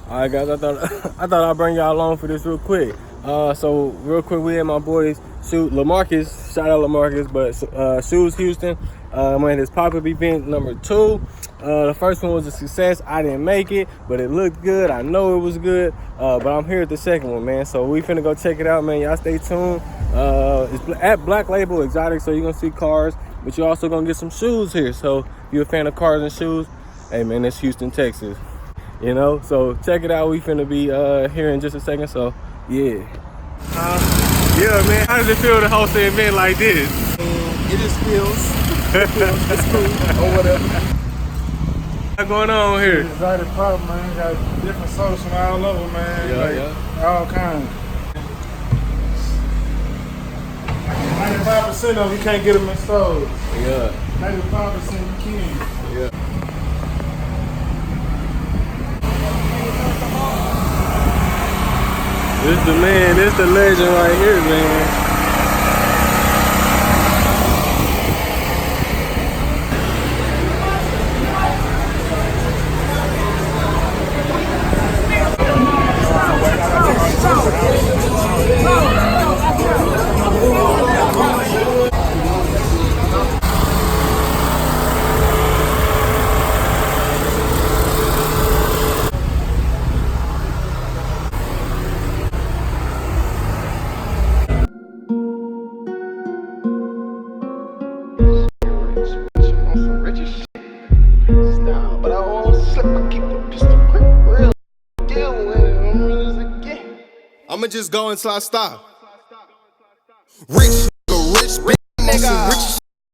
Alright guys, I thought I'd bring y'all along for this real quick. So real quick, we had my boys Lamarkus, shout out Lamarkus, but Shewz Houston went his pop-up event number 2. The first one was a success. I didn't make it, but it looked good. I know it was good, but I'm here at the second one, man. So we finna go check it out, man. Y'all stay tuned. It's at Black Label Exotic, so you're gonna see cars, but you're also gonna get some shoes here. So if you're a fan of cars and shoes, hey man, it's Houston, Texas. You know, so check it out. We finna be here in just a second. So yeah. Yeah, man. How does it feel to host an event like this? It just feels it's cool or whatever. What's going on here? Exotic pop, man. Got different sodas from all over, man. Yeah. All kinds. 95% of them you can't get them in stores. Yeah. 95% you can. Yeah. This the man, this the legend right here, man. I'ma just go until I stop. Rich nigga, rich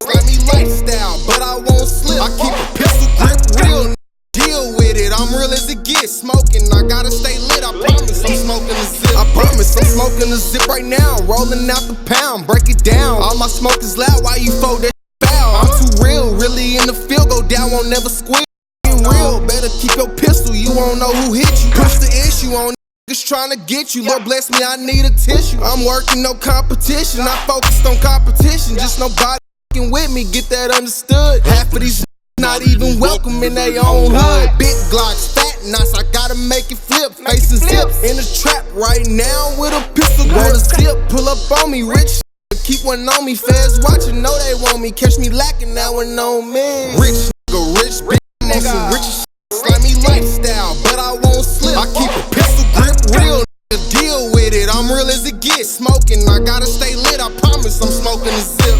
like me lifestyle, but I won't slip. I keep a pistol grip, real deal with it. I'm real as it gets. Smoking, I gotta stay lit. I promise I'm smoking a zip. I promise I'm smoking a zip right now. Rolling out the pound, break it down. All my smoke is loud. Why you fold that foul? I'm too real, really in the field. Go down, won't never squeal. Real, better keep your pistol. You won't know who hit you. Push the issue on. Just trying to get you, Lord bless me, I need a tissue. I'm working, no competition, I focused on competition. Just nobody with me, get that understood. Half of these not even welcome in their own hood. Big Glocks, fat knots, I gotta make it flip. Facing zips in the trap right now with a pistol. Go to zip, pull up on me, rich. Keep one on me, fans watching, know they want me. Catch me lacking, now and on me. Rich nigga, rich bitch, on some rich slimy lifestyle, but I won't slip. I keep a pistol grip, real nigga, deal with it. I'm real as it gets. Smoking, I gotta stay lit. I promise I'm smoking a zip.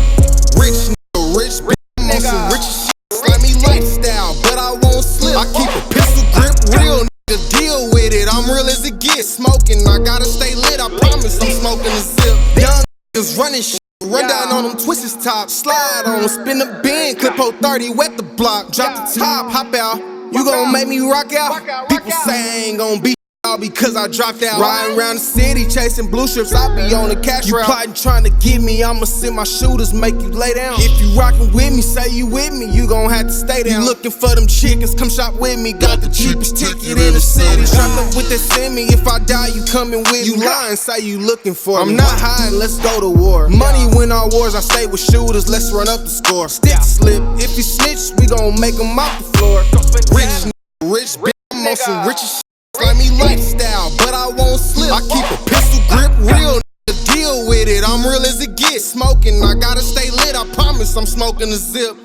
Rich nigga, rich bitch, on some rich slimy lifestyle, but I won't slip. I keep a pistol grip, real nigga, deal with it. I'm real as it gets. Smoking, I gotta stay lit. I promise I'm smoking a zip. Young niggas running shit. Run down on them twisted top, slide on them, spin the bin, clip 30, wet the block, drop the top, hop out. You gon' make me rock out? People say I ain't gon' be out because I dropped out. Riding around the city chasing blue strips, I be on the cash route. You plotting trying to get me, I'ma send my shooters, make you lay down. If you rockin' with me, say you with me, you gon' have to stay down. You looking for them chickens, come shop with me, got the cheapest ticket in the city. Strapped up with that semi, if I die, you coming with me. You lying, say you looking for me. I'm not hiding, let's go to war. Money win our wars, I stay with shooters, let's run up the score. Stick slip, if you snitch, we gon' make them off the floor. Rich bitch, I'm on some rich shit. Slimy lifestyle, but I won't slip. I keep a pistol grip, real nigga, deal with it. I'm real as it gets. Smoking, I gotta stay lit. I promise I'm smoking a zip.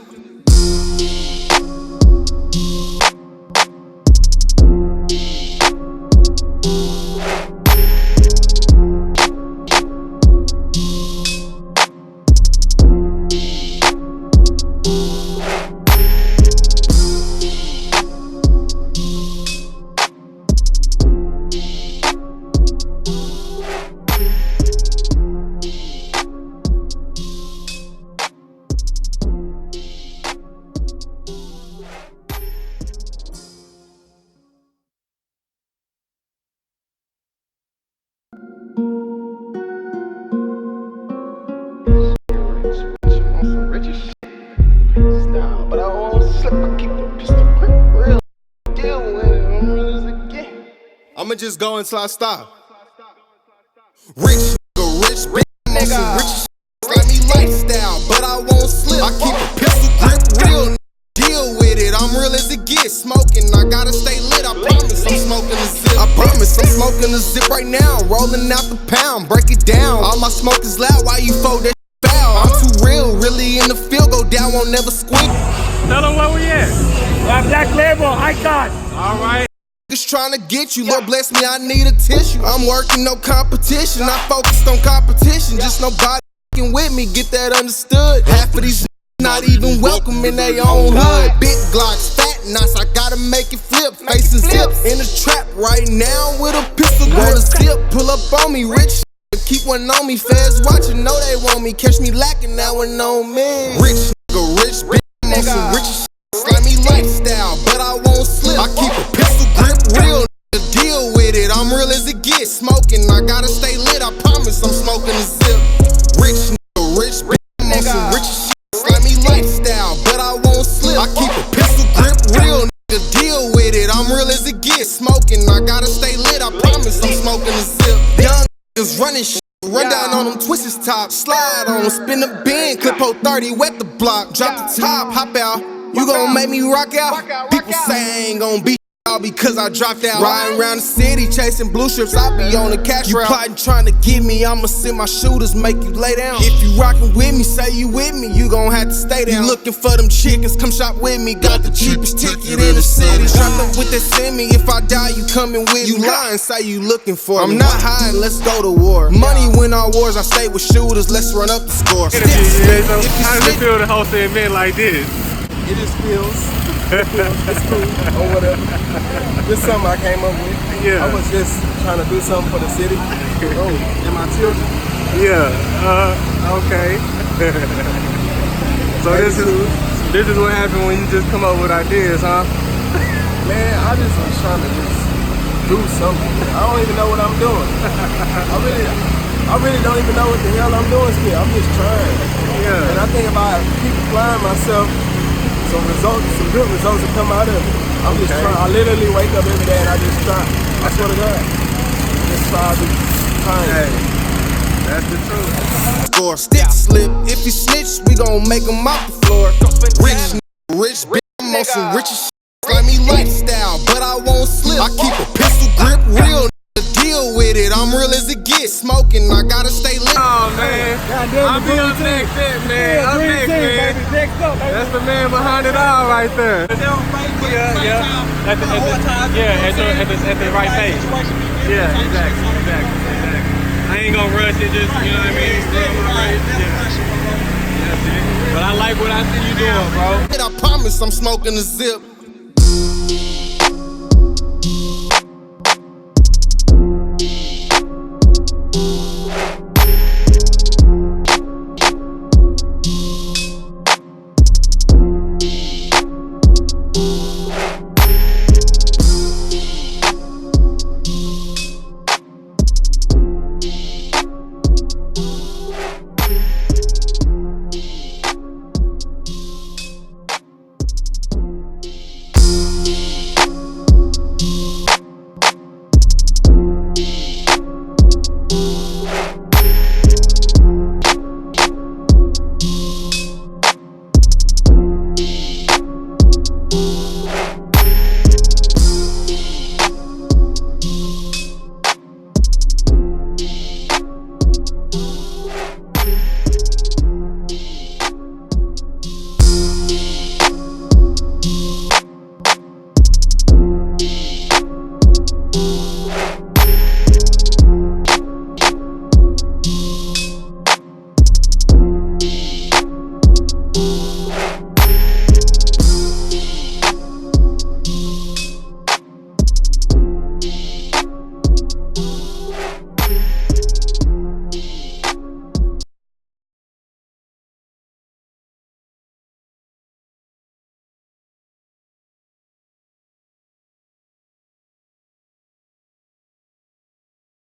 I'ma just go until I stop. Rich nigga, rich bitch, on some rich slimy lifestyle, but I won't slip. I keep a pistol grip, real deal with it. I'm real as it gets. Smoking, I gotta stay lit. I promise I'm smoking a zip. I promise I'm smoking a zip right now. Rolling out the pound, break it down. All my smoke is loud, why you fold that foul? I'm too real, really in the field, go down, won't never squeak. Tell them where we at. Black Label, Icon. All right. Just trying to get you, Lord bless me, I need a tissue. I'm working, no competition, I focused on competition. Just nobody f***ing with me, get that understood. Half of these not even welcome in their own hood. Big Glocks, fat knots, I gotta make it flip. Facing zip in the trap right now with a pistol. Roll a zip, pull up on me, rich. Keep one on me, fans watching, know they want me. Catch me lacking, now and on me. Rich nigga, rich bitch, I'm on some rich shit. Slimy lifestyle, but I won't slip. I keep a pistol grip, real nigga, deal with it. I'm real as it gets. Smoking, I gotta stay lit. I promise I'm smoking a zip. Rich nigga, rich bitch, I'm on some rich shit. Slimy lifestyle, but I won't slip. I keep a pistol grip, real nigga, deal with it. I'm real as it gets. Smoking, I gotta stay lit. I promise I'm smoking a zip. Young niggas running shit. Run down on them twisted top, slide on them, spin the bend, clip 30, wet the block, drop the top, hop out. You gon' make me rock out? People say I ain't gon' be all because I dropped out. Riding around the city, chasing blue strips, I be on the cash route. You plotting, trying to get me, I'ma send my shooters, make you lay down. If you rockin' with me, say you with me, you gon' have to stay down. You looking for them chickens, come shop with me, got the cheapest ticket in the city. Strapped up with that semi, if I die, you coming with me. You lying, say you looking for me. I'm not hiding, let's go to war. Money win all wars, I stay with shooters, let's run up the score. How does it feel to host an event like this? It just feels. It's cool or whatever. This something I came up with. Yeah. I was just trying to do something for the city. Oh, and my children. Yeah. Okay. So this is what happened when you just come up with ideas, huh? Man, I just was trying to just do something. I don't even know what I'm doing. I really don't even know what the hell I'm doing still. I'm just trying. Yeah. And I think if I keep applying myself, some good results will come out of it. I'm just trying. I literally wake up every day and I just try. I swear to God. Just try to be trying. Hey, that's the truth. Score, stick slip. If you snitch, we gon' make them off the floor. Rich bitch, I'm on some rich shit. Slimy lifestyle, but I won't slip. I keep a pistol grip, real nigga, deal with it. I'm real as it gets. Smoking, I gotta stay lit. Oh man, I'll be up next, man. Up next, man. That's the man behind it all right there. Yeah. At the right pace. Yeah, exactly. I ain't gonna rush it, just, you know what I mean? Yeah. But I like what I see you doing, bro. I promise I'm smoking a zip.